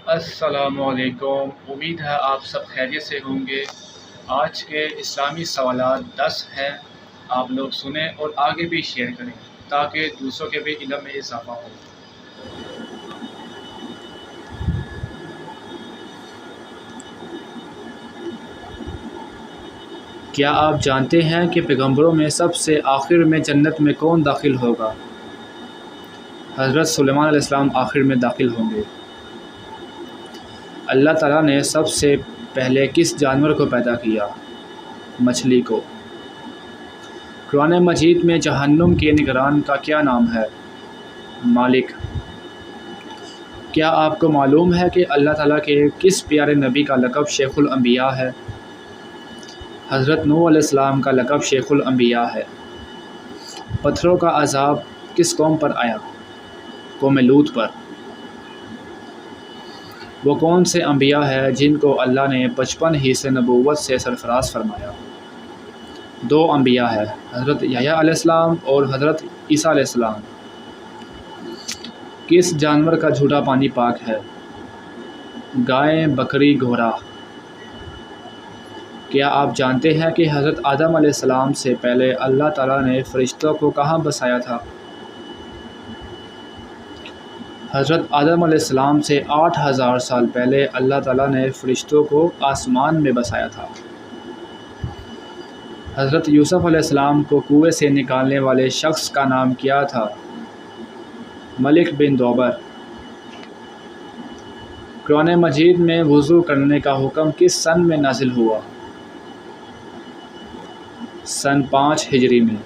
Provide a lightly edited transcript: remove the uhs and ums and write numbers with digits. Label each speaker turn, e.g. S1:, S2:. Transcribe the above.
S1: السلام علیکم، امید ہے آپ سب خیریت سے ہوں گے۔ آج کے اسلامی سوالات 10 ہیں، آپ لوگ سنیں اور آگے بھی شیئر کریں تاکہ دوسروں کے بھی علم میں اضافہ ہو۔ کیا آپ جانتے ہیں کہ پیغمبروں میں سب سے آخر میں جنت میں کون داخل ہوگا؟ حضرت سلیمان علیہ السلام آخر میں داخل ہوں گے۔ اللہ تعالیٰ نے سب سے پہلے کس جانور کو پیدا کیا؟ مچھلی کو۔ قرآن مجید میں جہنم کے نگران کا کیا نام ہے؟ مالک۔ کیا آپ کو معلوم ہے کہ اللہ تعالیٰ کے کس پیارے نبی کا لقب شیخ الانبیاء ہے؟ حضرت نوح علیہ السلام کا لقب شیخ الانبیاء ہے۔ پتھروں کا عذاب کس قوم پر آیا؟ قوم لوط پر۔ وہ کون سے انبیاء ہیں جن کو اللہ نے 55 ہی سے نبوت سے سرفراز فرمایا؟ 2 انبیاء ہیں، حضرت یحییٰ علیہ السلام اور حضرت عیسیٰ علیہ السلام۔ کس جانور کا جھوٹا پانی پاک ہے؟ گائے، بکری، گھوڑا۔ کیا آپ جانتے ہیں کہ حضرت آدم علیہ السلام سے پہلے اللہ تعالیٰ نے فرشتوں کو کہاں بسایا تھا؟ حضرت آدم علیہ السلام سے 8000 سال پہلے اللہ تعالیٰ نے فرشتوں کو آسمان میں بسایا تھا۔ حضرت یوسف علیہ السلام کو کنویں سے نکالنے والے شخص کا نام کیا تھا؟ ملک بن دوبر۔ قرآن مجید میں وضو کرنے کا حکم کس سن میں نازل ہوا؟ سن 5 ہجری میں۔